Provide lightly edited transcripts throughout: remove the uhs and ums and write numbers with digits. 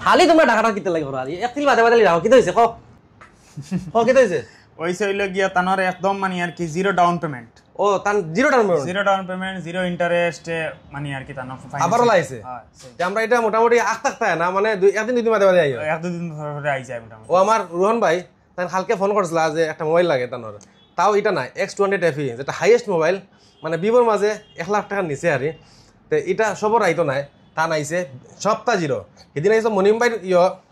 খালি তোমরা ঢাকাটা কিতে লাগে ঘর আর একদিন বাদে বাদে রাখো কি হইছে ক কি হইছে ওইসে হইল গিয়া তানোর একদম মানে আর কি জিরো ডাউন পেমেন্ট ও তান zero down payment zero interest মানে আর কি তানো আবারও লাইছে যে আমরা এটা মোটামুটি আখ থাকতা না মানে একদিন দুই দিন বাদে বাদে আইও এক দুই দিন ধরে আই যায় মোটামুটি ও আমার রোহন ভাই তান কালকে ফোন করছিল যে একটা মোবাইল লাগে তানোর তাও এটা না X200 FE যেটা হাইয়েস্ট মোবাইল মানে ভিভোর মাঝে 1 লাখ টাকার নিচে আরে তো এটা সবর আইতো নাই তা নাইছে সবটা জিরো সেদিন আইছে মনিম ভাই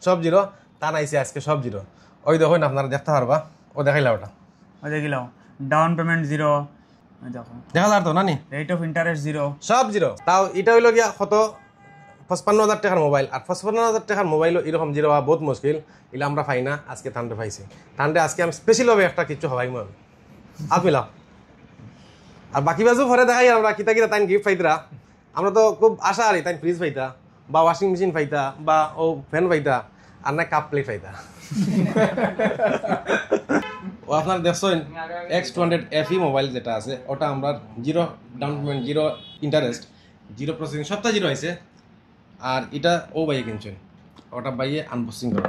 সব জিরো তা নাইছে আজকে সব জিরো ওই দেখুন আপনারা দেখতে পারবা ও দেখাইলা ওটা ওই দেখিলাম ডাউন পেমেন্ট জিরো দেখো দেখা যার তো নানি রেট অফ ইন্টারেস্ট জিরো সব জিরো তাও এটা হইল গিয়া কত 55,000 টাকার মোবাইল আর 55,000 টাকার মোবাইল এরকম জিরো হওয়া বহুত মুশকিল এগুলো আমরা পাই না আজকে থানতে পাইছি থানতে আজকে আমি স্পেশালভাবে একটা কিছু হওয়াই আমি আপনি লাও আর বাকি বাজু পরে দেখাই আমরা কিতা কিতা তাই গিফট পাইতরা আমরা তো খুব আশা আরি তাই ফ্রিজ পাইতা বা ওয়াশিং মেশিন পাইতা বা ও ফ্যান পাইতা আর না কাপ প্লেট পাইতা ও আপনার দেখছেন X200 FE মোবাইল যেটা আছে ওটা আমরা zero down payment zero interest zero processing সবটা জিরো আছে আর এটা ও বাইয়ে কিনছেন ওটা বাইয়ে আনবক্সিং করো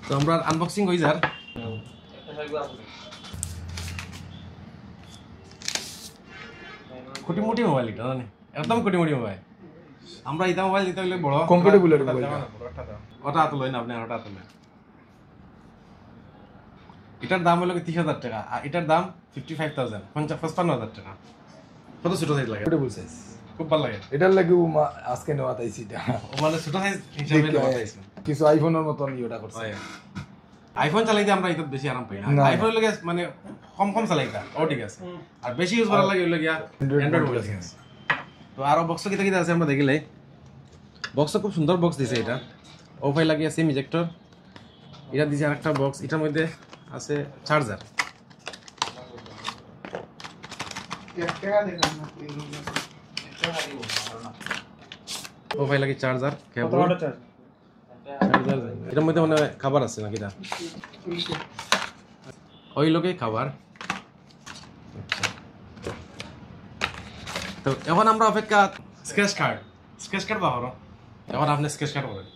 তো আমরা আনবক্সিং হই যার কোটি মোটি মোবাইল এটা জানি একদম কোটি মোটি মোবাইল আমরা এটা মোবাইল দিতে হলে বড় কমফোর্টেবল এর মোবাইল ওটা তো লই না আপনি ওটা তো এটার দাম হলো 30,000 টাকা আর এটার দাম 55,000 55,000 টাকা কত ছোট সাইজ লাগে কমফোর্টেবল সাইজ খুব ভালো লাগে এটার লাগে আজকে নেওয়া তাইছি এটা মানে ছোট সাইজ হিসাবে নেওয়া তাইছি কিছু আইফোনের মতন ইওটা করছে আইফোন চালাইতে আমরা এটা বেশি আরাম পাই না আইফোন লাগে মানে কম কম চালাইতা ও ঠিক আছে আর বেশি ইউজ করার লাগে হলো গিয়া অ্যান্ড্রয়েড মোবাইল আছে তো আরো বক্স কিটা কিটা আছে আমরা দেখিলাই বক্স খুব সুন্দর বক্স দিছে এটা ও ফাই লাগিয়ে সিম ইজেক্টর এটা দিছে আরেকটা বক্স এটার মধ্যে আছে চার্জার ও ফাই লাগি চার্জার কেবল এটার মধ্যে মানে খাবার আছে নাকি এটা ওই লোকে খাবার তো এখন আমরা অপেক্ষা স্কেচ কার্ড বাহর এখন আপনি স্কেচ কার্ড করেন